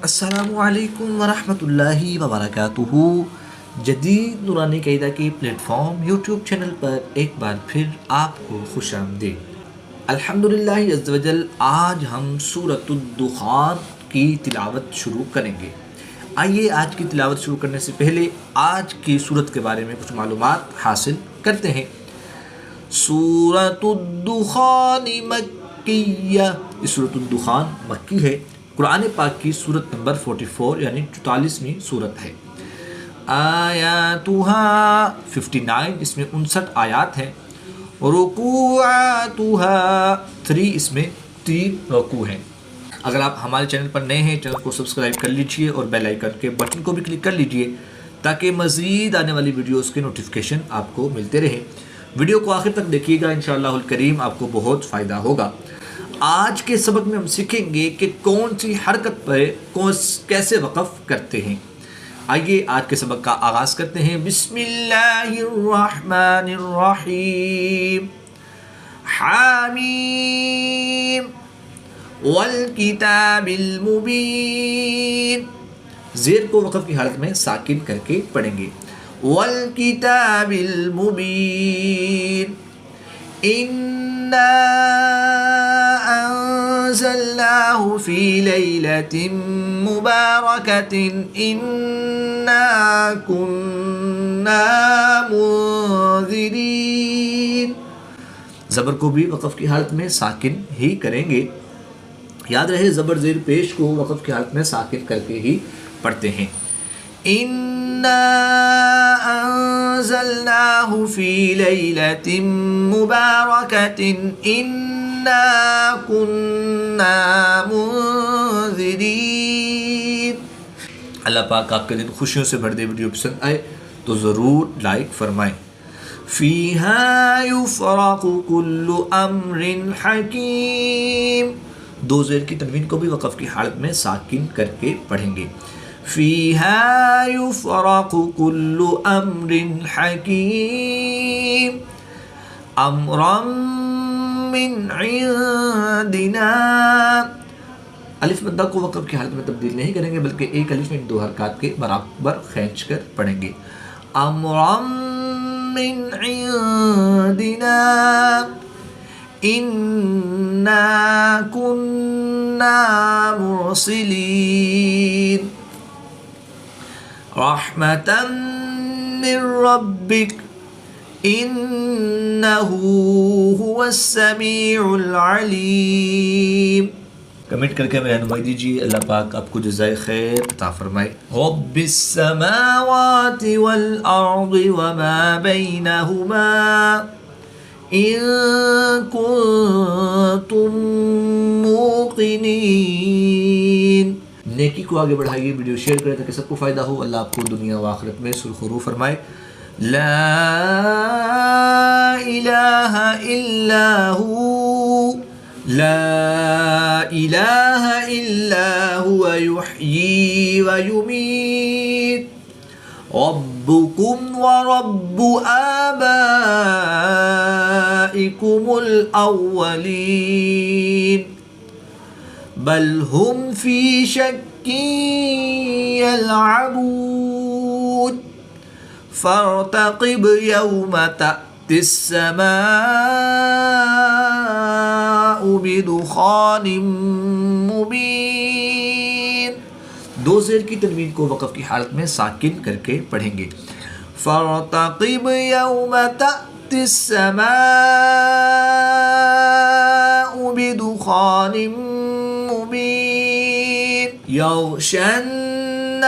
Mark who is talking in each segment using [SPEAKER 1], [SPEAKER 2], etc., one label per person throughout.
[SPEAKER 1] السلام علیکم ورحمۃ اللہ وبرکاتہ۔ جدید نورانی قاعدہ کے پلیٹ فارم یوٹیوب چینل پر ایک بار پھر آپ کو خوش آمدید۔ الحمدللہ عز و جل، آج ہم سورۃ الدخان کی تلاوت شروع کریں گے۔ آئیے آج کی تلاوت شروع کرنے سے پہلے آج کی سورت کے بارے میں کچھ معلومات حاصل کرتے ہیں۔ سورۃ الدخان مکیہ، یہ سورۃ الدخان مکی ہے۔ قرآن پاک کی سورت نمبر 44 یعنی 44ویں سورت ہے۔ آیاتہا 59، اس میں 59 آیات ہیں۔ رکوعاتہا 3، اس میں 3 رکوع ہیں۔ اگر آپ ہمارے چینل پر نئے ہیں، چینل کو سبسکرائب کر لیجئے اور بیل آئیکن کے بٹن کو بھی کلک کر لیجئے تاکہ مزید آنے والی ویڈیوز کے نوٹیفیکیشن آپ کو ملتے رہیں۔ ویڈیو کو آخر تک دیکھیے گا، انشاءاللہ الکریم آپ کو بہت فائدہ ہوگا۔ آج کے سبق میں ہم سیکھیں گے کہ کون سی حرکت پر کیسے وقف کرتے ہیں۔ آئیے آج کے سبق کا آغاز کرتے ہیں۔ بسم اللہ الرحمن الرحیم۔ حامیم والکتاب المبین، زیر کو وقف کی حالت میں ساکن کر کے پڑھیں گے۔ والکتاب المبین، انزلناه في ليلة مباركة إنا كنا منذرين، زبر کو بھی وقف کی حالت میں ساکن ہی کریں گے۔ یاد رہے زبر زیر پیش کو وقف کی حالت میں ساکن کر کے ہی پڑھتے ہیں۔ اِنَّا أَنزَلْنَاهُ فِي لَيْلَةٍ مُبَارَكَةٍ إِنَّا كُنَّا مُنذِرِينَ۔ اللہ پاک آپ کے دن خوشیوں سے بھر دے۔ ویڈیو پسند آئے تو ضرور لائک فرمائیں۔ فِيهَا يُفْرَقُ كُلُّ أَمْرٍ حَكِيمٍ، دو زیر کی تنوین کو بھی وقف کی حالت میں ساکن کر کے پڑھیں گے۔ فِيهَا يُفْرَقُ كُلُّ أَمْرٍ حَكِيمٍ أَمْرًا مِّنْ عِنْدِنَا، الف مدہ کو وقف کی حالت میں تبدیل نہیں کریں گے بلکہ ایک الف میں 2 حرکات کے برابر کھینچ کر پڑھیں گے۔ أَمْرًا مِّنْ عِنْدِنَا إِنَّا كُنَّا مُرْسِلِينَ رحمة من ربك إنه هو السميع العليم۔ کمنٹ کر کے ہمیں رہنمائی دیجیے، اللہ پاک آپ کو جزائے خیر عطا فرمائے۔ رب السماوات والأرض وما بينهما إن كنتم موقنين۔ نیکی کو آگے بڑھائیے، ویڈیو شیئر کریں تاکہ سب کو فائدہ ہو۔ اللہ آپ کو دنیا و آخرت میں سرخرو فرمائے۔ لا الہ الا ہو، لا الہ الا هو یحیی و یمیت، ربکم ورب آبائکم الاولین، بل هم فی شک يلعبون، فارتقب يوم تأتي السماء بدخان مبين، دو زیر کی تنوین کو وقف کی حالت میں ساکن کر کے پڑھیں گے۔ فارتقب يوم تأتي السماء بدخان مبين يغشى الناس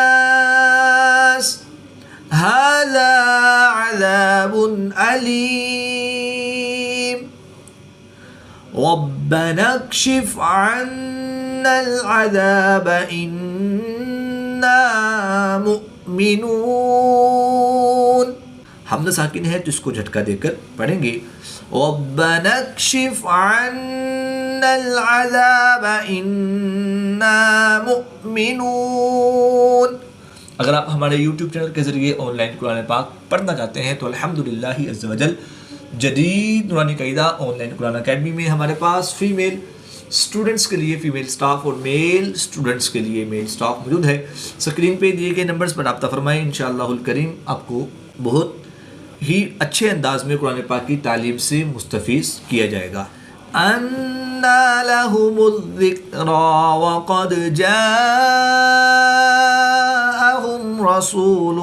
[SPEAKER 1] هذا عذاب أليم، ربنا اكشف عنا العذاب إنا مؤمنون، حمزہ ساکن ہے تو اس کو جھٹکا دے کر پڑھیں گے۔ ربنا اکشف عنا العذاب انا مؤمنون۔ اگر آپ ہمارے یوٹیوب چینل کے ذریعے آن لائن قرآن پاک پڑھنا چاہتے ہیں تو الحمدللہ عز و جل جدید نورانی قاعدہ آن لائن قرآن اکیڈمی میں ہمارے پاس فیمیل اسٹوڈنٹس کے لیے فیمیل سٹاف اور میل اسٹوڈنٹس کے لیے میل سٹاف موجود ہے. اسکرین پہ دیے گئے نمبرز پر رابطہ فرمائیں. انشاءاللہ الکریم آپ کو بہت ہی اچھے انداز میں قرآن پاک کی تعلیم سے مستفیض کیا جائے گا. اَنَّا لَهُمُ الذِّكْرَى وَقَدْ جَاءَهُمْ رَسُولٌ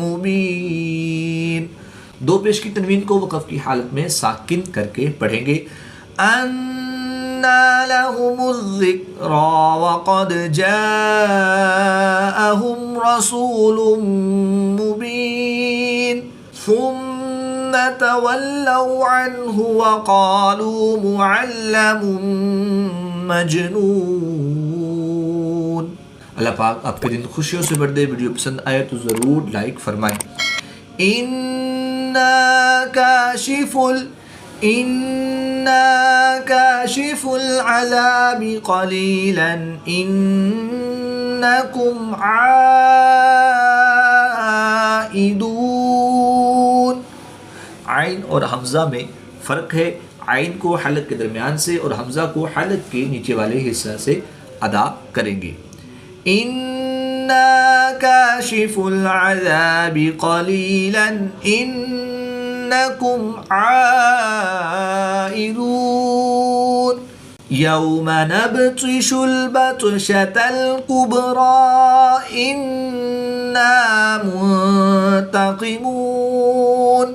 [SPEAKER 1] مُبِينٌ. دو پیش کی تنوین کو وقف کی حالت میں ساکن کر کے پڑھیں گے. اَنَّا لَهُمُ الذِّكْرَى وَقَدْ جَاءَهُمْ رَسُولٌ مُبِينٌ ثُمَّ تَوَلَّوْا عَنْهُ وَقَالُوا مُعَلَّمٌ مَجْنُونٌ. اللہ پاک آپ کے دن خوشیوں سے بھر دے. ویڈیو پسند آئے تو ضرور لائک فرمائیں. إِنَّا كَاشِفُ الْعَذَابِ قَلِيلًا إِنَّكُمْ عَائِدُونَ. عین اور حمزہ میں فرق ہے. عین کو حلق کے درمیان سے اور حمزہ کو حلق کے نیچے والے حصہ سے ادا کریں گے. إِنَّا كَاشِفُ الْعَذَابِ قَلِيلًا إِنَّكُمْ عَائِدُونَ. يَوْمَ نَبْطِشُ الْبَطْشَةَ الْكُبْرَى إِنَّا مُنْتَقِمُونَ.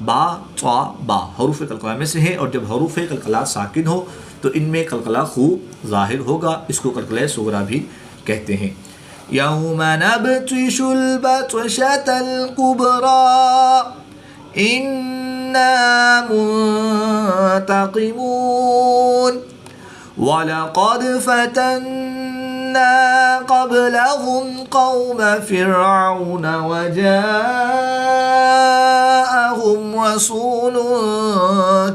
[SPEAKER 1] با طا با حروف قلقلہ میں سے ہے اور جب حروف قلقلہ ساکن ہو تو ان میں قلقلہ خوب ظاہر ہوگا. اس کو قلقلہ صغریٰ بھی کہتے ہیں. یوم نبطش البطشة الكبرى انا منتقمون. وَلَقَدْ فَتَنَّا قَبْلَهُمْ قَوْمَ فِرْعَوْنَ وَجَاءَهُمْ رَسُولٌ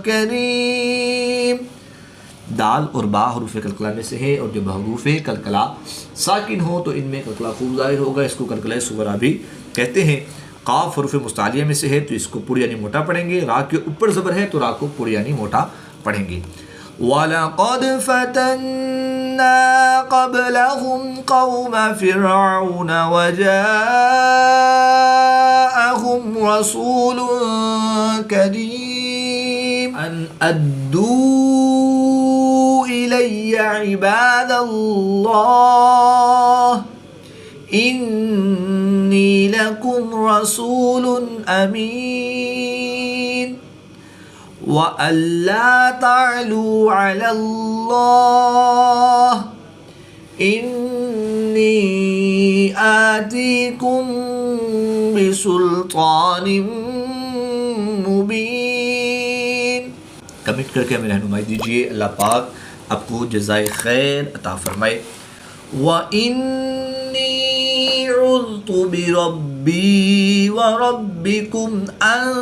[SPEAKER 1] كَرِيمٌ. دال اور با حروف قلقلہ میں سے ہے اور جب حروف قلقلہ ساکن ہو تو ان میں قلقلہ خوب ظاہر ہوگا. اس کو قلقلہ صغریٰ بھی کہتے ہیں. قاف حروف مستعلیہ میں سے ہے تو اس کو پور یعنی موٹا پڑھیں گے. را کے اوپر زبر ہے تو را کو پور یعنی موٹا پڑھیں گے. وَلَقَدْ فَتَنَّا قَبْلَهُمْ قَوْمَ فِرْعَوْنَ وَجَاءَهُمْ رَسُولٌ كَرِيمٌ. أَنْ أَدُّوا إِلَيَّ عِبَادَ اللَّهِ إِنِّي لَكُمْ رَسُولٌ أَمِينٌ. وَأَلَّا تَعْلُوا عَلَى اللَّهِ إِنِّي آتِيكُمْ بِسُلْطَانٍ مُبِينٍ. کمنٹ کر کے ہمیں رہنمائی دیجیے. اللہ پاک آپ کو جزائے خیر عطا فرمائے. وَإِنِّي عُذْتُ بِرَبِّي وَرَبِّكُمْ أَن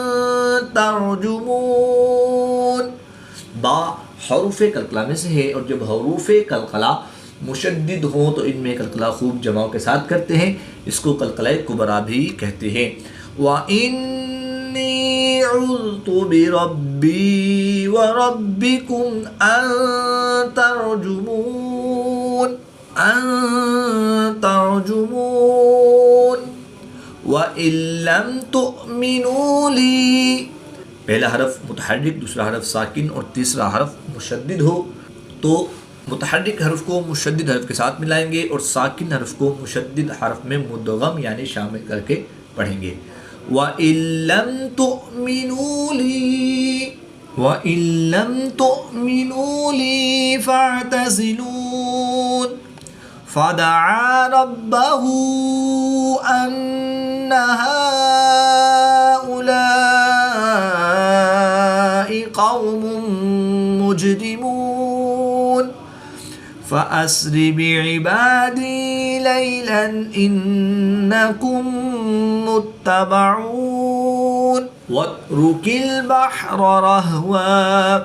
[SPEAKER 1] تَرْجُمُونَ. با حروف قلقلہ میں سے ہے اور جب حروف قلقلہ مشدد ہوں تو ان میں قلقلہ خوب جماؤ کے ساتھ کرتے ہیں. اس کو قلقلہ کبریٰ بھی کہتے ہیں. وَإِنِّي عُذْتُ بِرَبِّي وَرَبِّكُمْ أَن تَرْجُمُونَ. وَإِن لَّمْ تُؤْمِنُوا لِي. پہلا حرف متحرک دوسرا حرف ساکن اور تیسرا حرف مشدد ہو تو متحرک حرف کو مشدد حرف کے ساتھ ملائیں گے اور ساکن حرف کو مشدد حرف میں مدغم یعنی شامل کر کے پڑھیں گے. وَإِن لَّمْ تُؤْمِنُوا لِي فَاعْتَزِلُونِ. فَدَعَا رَبَّهُ أَنَّ هَٰؤُلَاءِ قَوْمٌ مُجْرِمُونَ. فَأَسْرِ بِعِبَادِي لَيْلًا إِنَّكُمْ مُتَّبَعُونَ. وَاتْرُكِ الْبَحْرَ رَهْوًا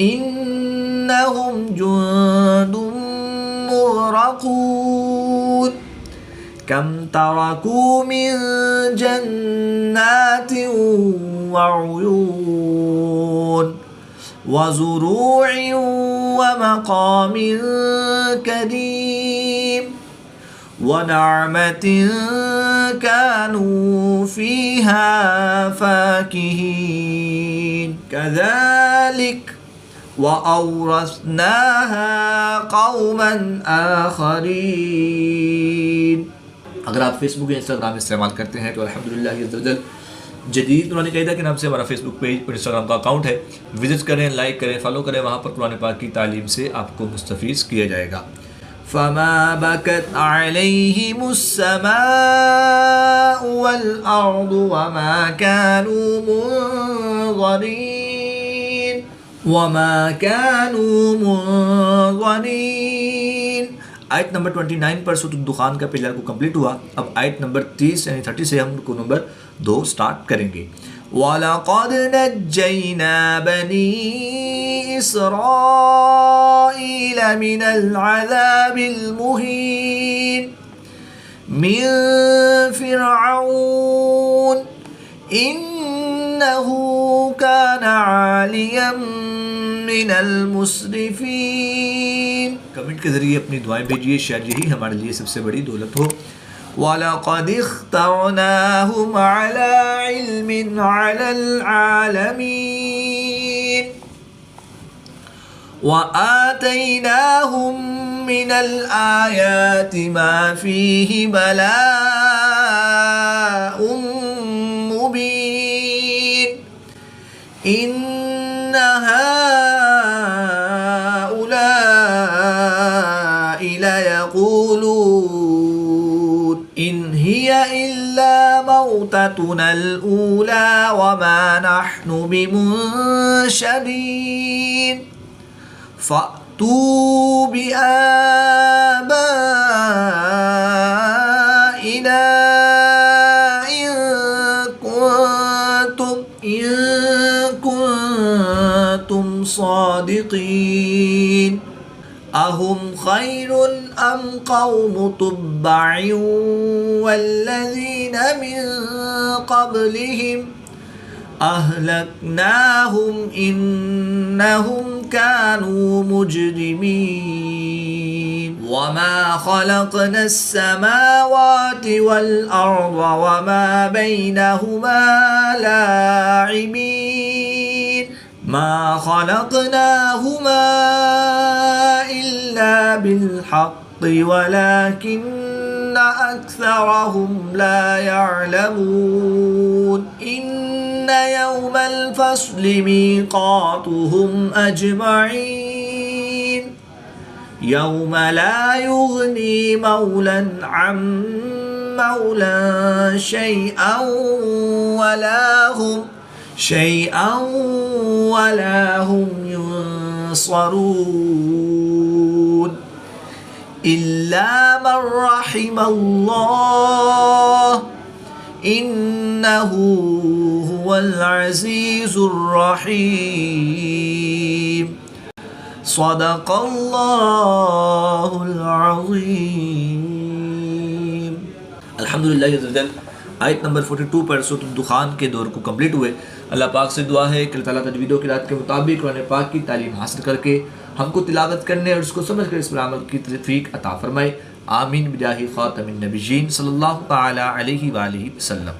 [SPEAKER 1] إِنَّهُمْ جُندٌ مُغْرَقُونَ. كَمْ تَرَكُوا مِنْ جَنَّاتٍ وَعُيُونٍ وَزُرُوعٍ ومقام كريم ونعمة كانوا فيها فاكهين كذلك وأورثناها قوما آخرین۔ اگر آپ فیس بک یا انسٹاگرام استعمال کرتے ہیں تو الحمدللہ عز وجل جدید نورانی قاعدہ کے نام سے ہمارا فیس بک پیج اور انسٹاگرام کا اکاؤنٹ ہے، وزٹ کریں، لائک کریں، فالو کریں، وہاں پر قرآن پاک کی تعلیم سے آپ کو مستفیض کیا جائے گا۔ فما بكت عليهم السماء والأرض وما كانوا منظرين۔ آیت نمبر 29 پر سورۃ الدخان کا پہلا رکوع کمپلیٹ ہوا۔ اب آیت نمبر 30 یعنی 30 سے ہم رکوع نمبر 2 سٹارٹ کریں گے۔ وَلَقَدْ نَجَّيْنَا بَنِي إِسْرَائِيلَ مِنَ الْعَذَابِ الْمُهِينِ مِنْ فِرْعَوْنَ إِنَّهُ كَانَ عَالِيًا مِنَ الْمُسْرِفِينَ۔ کمنٹ کے ذریعے اپنی دعائیں بھیجیے، شاید یہی ہمارے لیے سب سے بڑی دولت ہو۔ وَلَقَدِ اخْتَرْنَاهُمْ عَلَىٰ عِلْمٍ عَلَى الْعَالَمِينَ وَآتَيْنَاهُمْ مِنَ الْآيَاتِ مَا فِيهِ بَلَاءٌ مُبِينٌ إِنَّ هَٰؤُلَاءِ لَيَقُولُونَ إِنْ هِيَ إِلَّا مَوْتَتُنَا الْأُولَىٰ وَمَا نَحْنُ بِمُنشَرِينَ فَأْتُوا بِآبَائِنَا إِن كُنتُمْ صَادِقِينَ أَهُمْ خَيْرٌ أَمْ قَوْمُ تُبَّعٍ وَالَّذِينَ مِن قَبْلِهِمْ أَهْلَكْنَاهُمْ إِنَّهُمْ كَانُوا مُجْرِمِينَ وَمَا خَلَقْنَا السَّمَاوَاتِ وَالْأَرْضَ وَمَا بَيْنَهُمَا لَاعِبِينَ مَا خَلَقْنَاهُمَا إِلَّا بِالْحَقِّ وَلَكِنَّ أَكْثَرَهُمْ لَا يَعْلَمُونَ إِنَّ يَوْمَ الْفَصْلِ مِيقَاتُهُمْ أَجْمَعِينَ يَوْمَ لَا يُغْنِي مَوْلًى عَن مَّوْلًى شَيْئًا وَلَا هُمْ يُنصَرُونَ إِلَّا مَن رَّحِمَ اللَّهُ إِنَّهُ هُوَ الْعَزِيزُ الرَّحِيمُ صدق اللہ العظیم۔ الحمدللہ عز وجل آیت نمبر 42 پر سورۃ الدخان کے دور کو کمپلیٹ ہوئے۔ اللہ پاک سے دعا ہے کہ اللہ تعالیٰ تجوید و قرات کے مطابق قرآن پاک کی تعلیم حاصل کر کے ہم کو تلاوت کرنے اور اس کو سمجھ کر اس پر عمل کی توفیق عطا فرمائے، آمین بجاہ خاتم النبیین صلی اللہ تعالی علیہ وآلہ وسلم۔